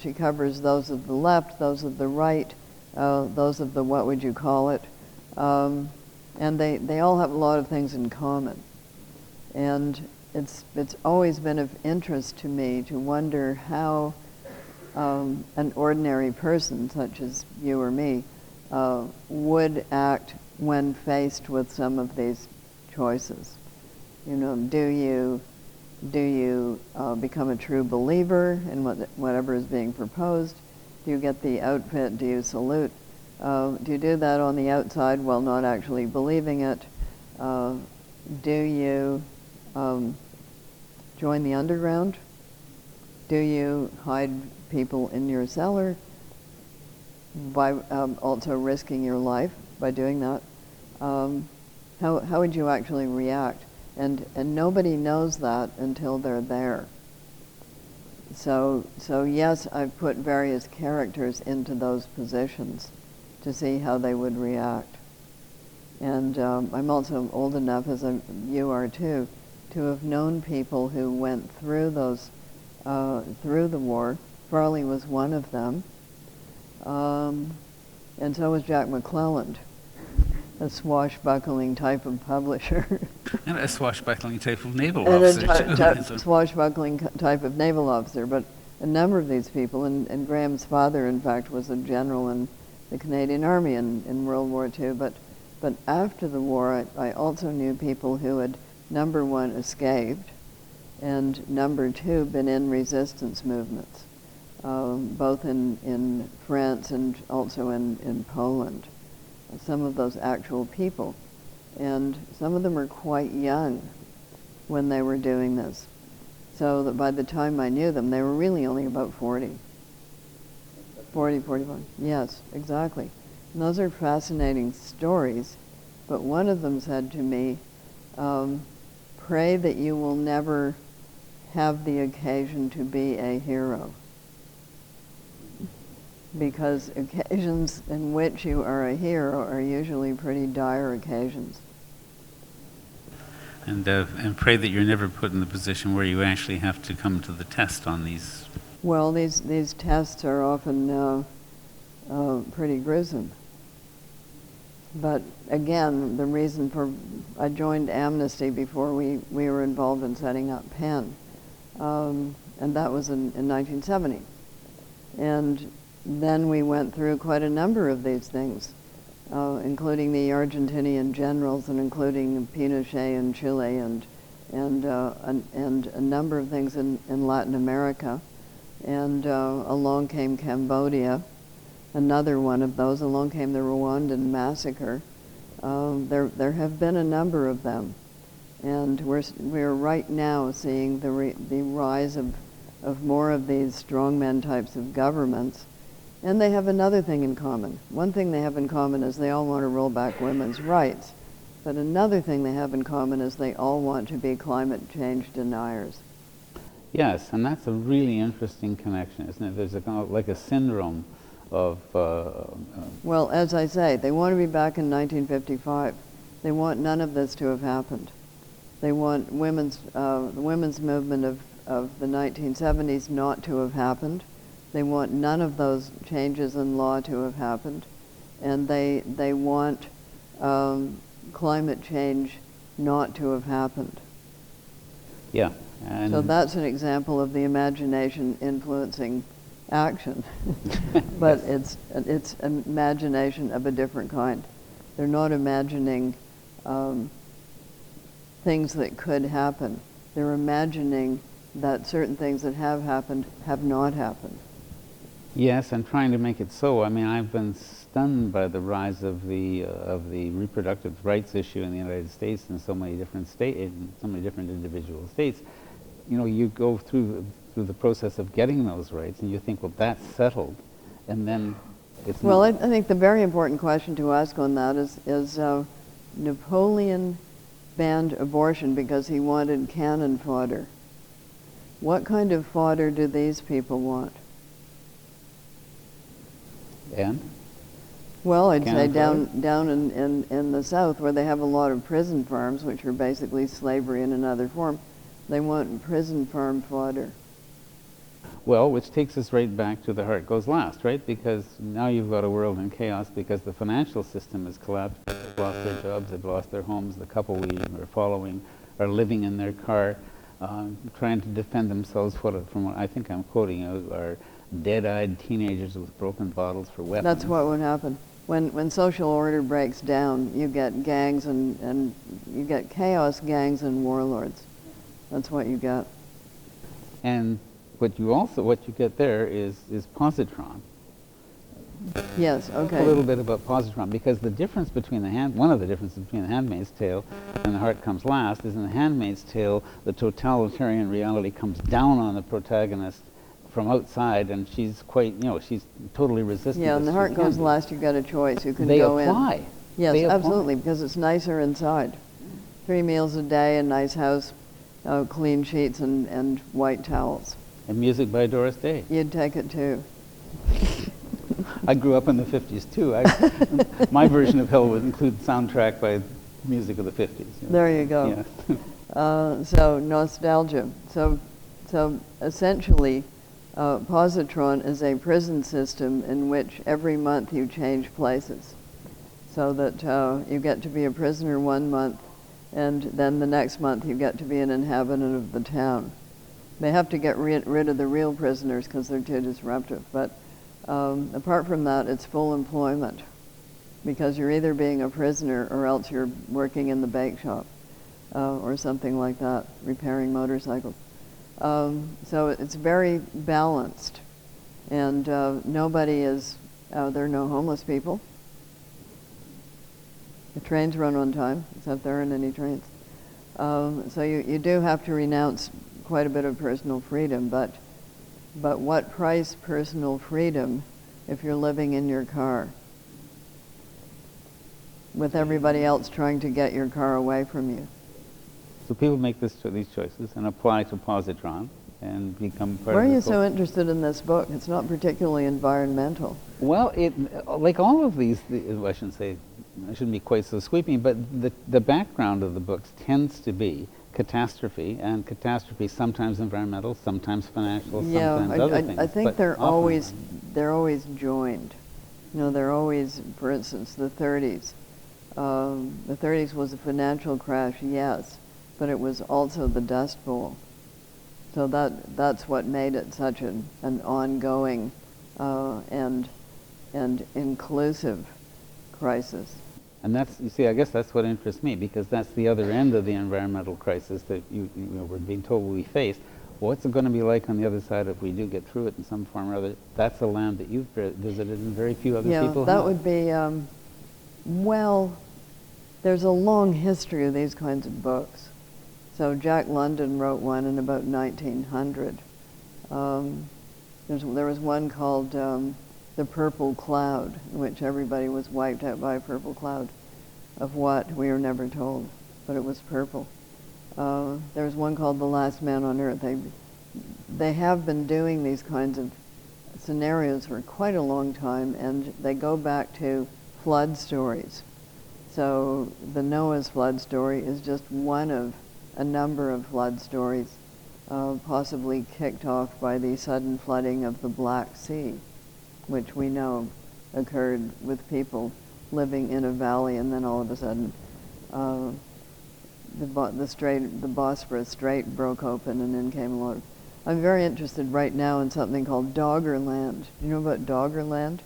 she covers those of the left, those of the right, those of the what would you call it, and they all have a lot of things in common. And it's always been of interest to me to wonder how an ordinary person, such as you or me, would act when faced with some of these choices. You know, do you become a true believer in whatever is being proposed? Do you get the outfit? Do you salute? Do you do that on the outside while not actually believing it? Do you join the underground? Do you hide people in your cellar by also risking your life by doing that? How would you actually react? And nobody knows that until they're there. So yes, I've put various characters into those positions to see how they would react. And I'm also old enough, as you are too, to have known people who went through those, through the war. Farley was one of them. And so was Jack McClelland, a swashbuckling type of publisher. And a swashbuckling type of naval and officer. a swashbuckling type of naval officer. But a number of these people, and Graham's father, in fact, was a general in the Canadian Army in World War II. But after the war, I also knew people who had, number one, escaped, and number two, been in resistance movements, both in France and also in Poland. Some of those actual people. And some of them were quite young when they were doing this. So that by the time I knew them, they were really only about 40. 40, 41. Yes, exactly. And those are fascinating stories. But one of them said to me, pray that you will never have the occasion to be a hero. Because occasions in which you are a hero are usually pretty dire occasions. And pray that you're never put in the position where you actually have to come to the test on these. Well, these tests are often pretty gruesome. But again, the reason for, I joined Amnesty before we were involved in setting up PEN. And that was in 1970. And then we went through quite a number of these things, including the Argentinian generals and including Pinochet in Chile and a number of things in Latin America. And along came Cambodia, another one of those. Along came the Rwandan massacre. There have been a number of them. And we're right now seeing the rise of more of these strongmen types of governments. And they have another thing in common. One thing they have in common is they all want to roll back women's rights. But another thing they have in common is they all want to be climate change deniers. Yes, and that's a really interesting connection, isn't it? There's a kind of like a syndrome of... Well, as I say, they want to be back in 1955. They want none of this to have happened. They want the women's movement of the 1970s not to have happened. They want none of those changes in law to have happened. And they want climate change not to have happened. Yeah. And so that's an example of the imagination influencing action. But it's imagination of a different kind. They're not imagining things that could happen. They're imagining that certain things that have happened have not happened. Yes, and trying to make it so. I mean, I've been stunned by the rise of the reproductive rights issue in the United States in so many different individual states. You know, you go through the process of getting those rights, and you think, well, that's settled, and then it's well, not. I think the very important question to ask on that is Napoleon banned abortion because he wanted cannon fodder. What kind of fodder do these people want? And? Well, I'd say down in the South, where they have a lot of prison farms, which are basically slavery in another form, they want prison farm fodder. Well, which takes us right back to the heart goes last, right? Because now you've got a world in chaos because the financial system has collapsed. They've lost their jobs, they've lost their homes. The couple we are following are living in their car, trying to defend themselves from what I think I'm quoting are dead-eyed teenagers with broken bottles for weapons. That's what would happen. When social order breaks down, you get gangs and you get chaos gangs and warlords. That's what you get. And what you get there is positron. Yes, okay. A little bit about positron, because the difference between one of the differences between The Handmaid's Tale and The Heart Comes Last is in The Handmaid's Tale, the totalitarian reality comes down on the protagonist from outside, and she's quite, she's totally resistant. Yeah, and The Heart Comes Last, you've got a choice. You can they go apply. in. Yes, They apply. absolutely, because it's nicer inside. 3 meals a day, a nice house, clean sheets, and white towels. And music by Doris Day. You'd take it too. I grew up in the 50s too. My version of hell would include soundtrack by music of the 50s. You know? There you go. Yeah. So nostalgia. So essentially, positron is a prison system in which every month you change places, so that you get to be a prisoner 1 month, and then the next month you get to be an inhabitant of the town. They have to get rid of the real prisoners because they're too disruptive. But apart from that, it's full employment, because you're either being a prisoner or else you're working in the bake shop or something like that, repairing motorcycles. So it's very balanced, and nobody is, there are no homeless people. The trains run on time, except there aren't any trains. So you do have to renounce quite a bit of personal freedom, but what price personal freedom if you're living in your car with everybody else trying to get your car away from you? So people make these choices and apply to positron and become part Why are of the you so interested in this book? It's not particularly environmental. Well, like all of these, I shouldn't be quite so sweeping, but the background of the books tends to be catastrophe, and catastrophe sometimes environmental, sometimes financial, sometimes other things. I think but they're always joined. You know, they're always, for instance, the 30s. The 30s was a financial crash, yes, but it was also the Dust Bowl. So that's what made it such an ongoing and inclusive crisis. And that's, you see, I guess that's what interests me, because that's the other end of the environmental crisis that we're being told we face. What's it going to be like on the other side if we do get through it in some form or other? That's a land that you've visited and very few other people have. Yeah, that would be, well, there's a long history of these kinds of books. So Jack London wrote one in about 1900. There was one called The Purple Cloud, in which everybody was wiped out by a purple cloud. Of what, we were never told, but it was purple. There was one called The Last Man on Earth. They have been doing these kinds of scenarios for quite a long time, and they go back to flood stories. So the Noah's flood story is just one of a number of flood stories, possibly kicked off by the sudden flooding of the Black Sea, which we know occurred with people living in a valley, and then all of a sudden the Bosphorus Strait broke open, and in came a lot of... I'm very interested right now in something called Doggerland. Do you know about Doggerland?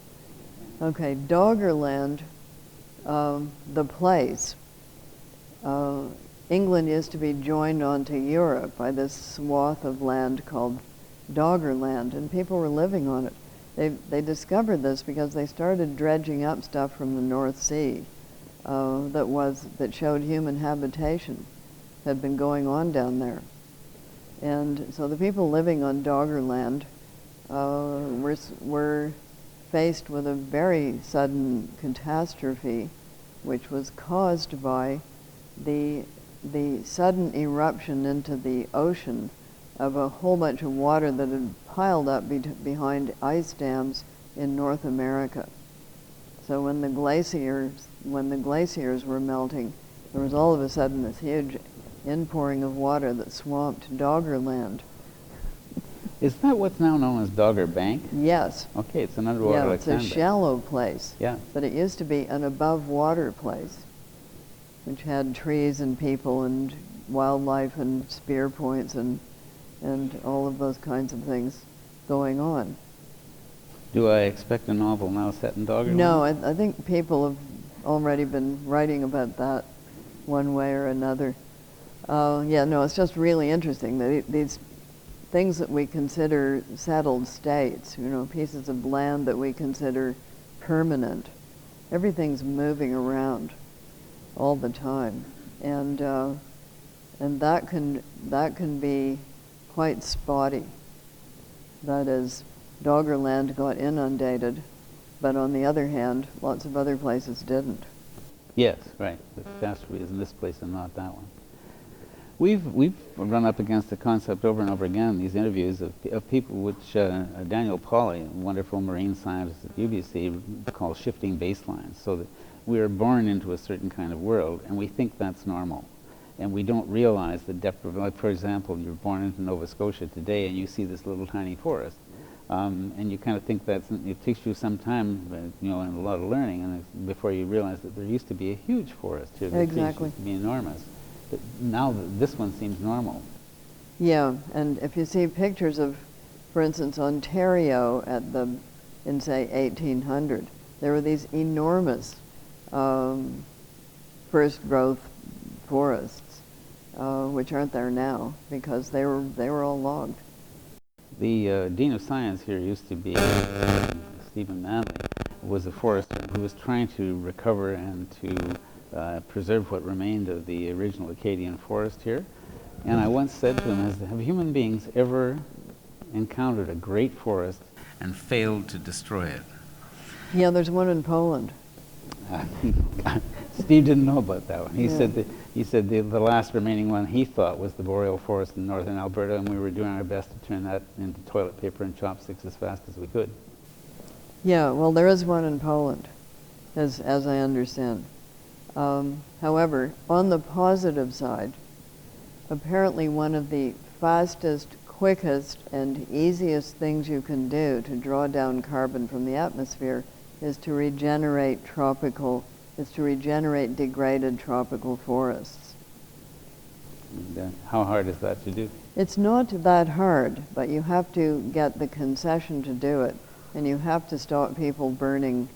Okay, Doggerland, the place, England used to be joined onto Europe by this swath of land called Doggerland, and people were living on it. They discovered this because they started dredging up stuff from the North Sea that showed human habitation had been going on down there. And so the people living on Doggerland were faced with a very sudden catastrophe, which was caused by the sudden eruption into the ocean of a whole bunch of water that had piled up behind ice dams in North America. So when the glaciers were melting, there was all of a sudden this huge inpouring of water that swamped Doggerland. Is that what's now known as Dogger Bank? Yes. Okay, it's an underwater Yeah, it's a shallow place. Yeah. But it used to be an above water place, which had trees and people and wildlife and spear points and all of those kinds of things going on. Do I expect a novel now set in Doggerland? No, I think people have already been writing about that one way or another. Yeah, no, it's just really interesting that these things that we consider settled states, you know, pieces of land that we consider permanent, everything's moving around all the time, and that can be quite spotty. That is, Doggerland got inundated, but on the other hand, lots of other places didn't. Yes, right. The catastrophe is in this place and not that one. We've run up against the concept over and over again in these interviews of people which Daniel Pauly, a wonderful marine scientist at UBC, calls shifting baselines. So that we are born into a certain kind of world, and we think that's normal. And we don't realize the depth of, like, for example, you're born into Nova Scotia today and you see this little tiny forest. And you kind of think it takes you some time, and a lot of learning, and before you realize that there used to be a huge forest here. Exactly. Used to be enormous. But now this one seems normal. Yeah, and if you see pictures of, for instance, Ontario in say 1800, there were these enormous first growth forests, which aren't there now because they were all logged. The Dean of Science here used to be Stephen Manley, was a forester who was trying to recover and to preserve what remained of the original Acadian forest here. And I once said to him, have human beings ever encountered a great forest and failed to destroy it? Yeah, there's one in Poland. Steve didn't know about that one. He said the last remaining one he thought was the boreal forest in northern Alberta, and we were doing our best to turn that into toilet paper and chopsticks as fast as we could. Yeah, well, there is one in Poland, as I understand. However, on the positive side, apparently one of the fastest, quickest, and easiest things you can do to draw down carbon from the atmosphere is to regenerate degraded tropical forests. And how hard is that to do? It's not that hard, but you have to get the concession to do it, and you have to stop people burning.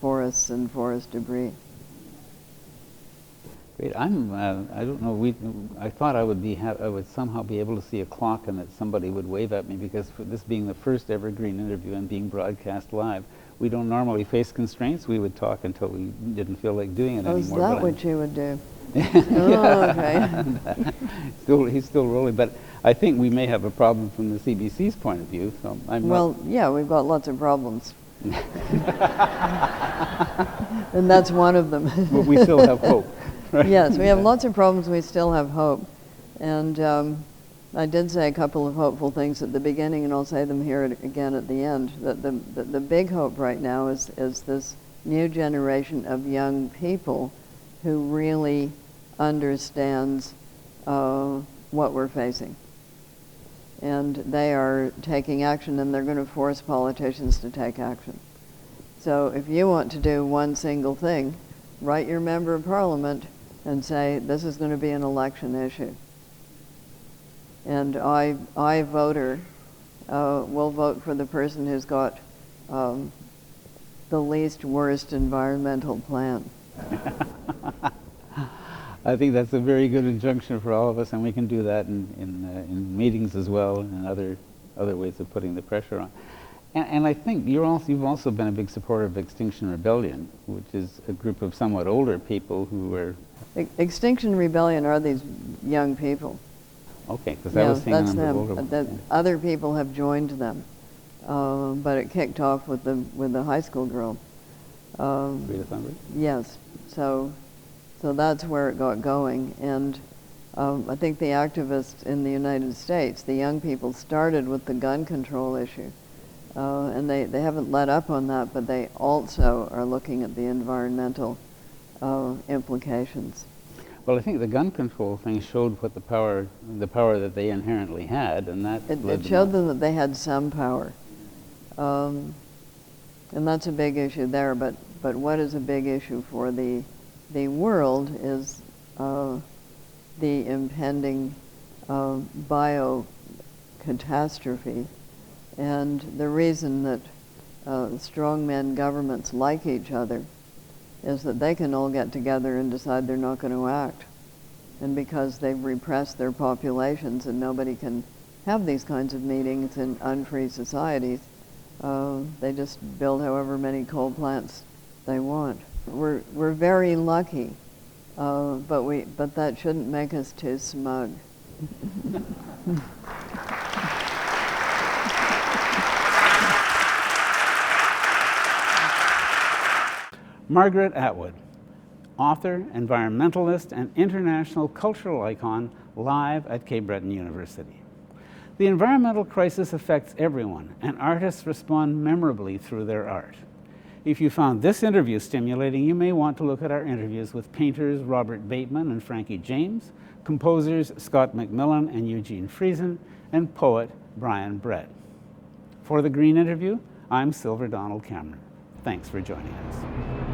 Forests and forest debris. Great. I don't know. I thought I would somehow be able to see a clock and that somebody would wave at me, because for this being the first evergreen interview and being broadcast live, we don't normally face constraints. We would talk until we didn't feel like doing it anymore. Is that what you would do? Yeah. Okay. He's still rolling, but I think we may have a problem from the CBC's point of view. So yeah, we've got lots of problems. And that's one of them. But we still have hope. Right? Yes, we have lots of problems, we still have hope. And I did say a couple of hopeful things at the beginning, and I'll say them here again at the end, that the big hope right now is this new generation of young people who really understands what we're facing. And they are taking action, and they're going to force politicians to take action. So if you want to do one single thing, write your member of parliament and say, this is going to be an election issue. And I voter, will vote for the person who's got the least worst environmental plan. I think that's a very good injunction for all of us, and we can do that in meetings as well, and other ways of putting the pressure on. And I think you've also been a big supporter of Extinction Rebellion, which is a group of somewhat older people who were... Extinction Rebellion are these young people. Okay, because I was seeing a number of older ones. Other people have joined them, but it kicked off with the high school girl. Greta Thunberg? Yes, so that's where it got going. And I think the activists in the United States, the young people, started with the gun control issue. And they haven't let up on that, but they also are looking at the environmental implications. Well, I think the gun control thing showed what the power that they inherently had, and that it showed them that they had some power, and that's a big issue there. But what is a big issue for the world is the impending bio catastrophe, and the reason that strongman governments like each other is that they can all get together and decide they're not going to act. And because they've repressed their populations and nobody can have these kinds of meetings in unfree societies, they just build however many coal plants they want. We're very lucky, but that shouldn't make us too smug. Margaret Atwood, author, environmentalist, and international cultural icon, live at Cape Breton University. The environmental crisis affects everyone, and artists respond memorably through their art. If you found this interview stimulating, you may want to look at our interviews with painters Robert Bateman and Frankie James, composers Scott McMillan and Eugene Friesen, and poet Brian Brett. For The Green Interview, I'm Silver Donald Cameron. Thanks for joining us.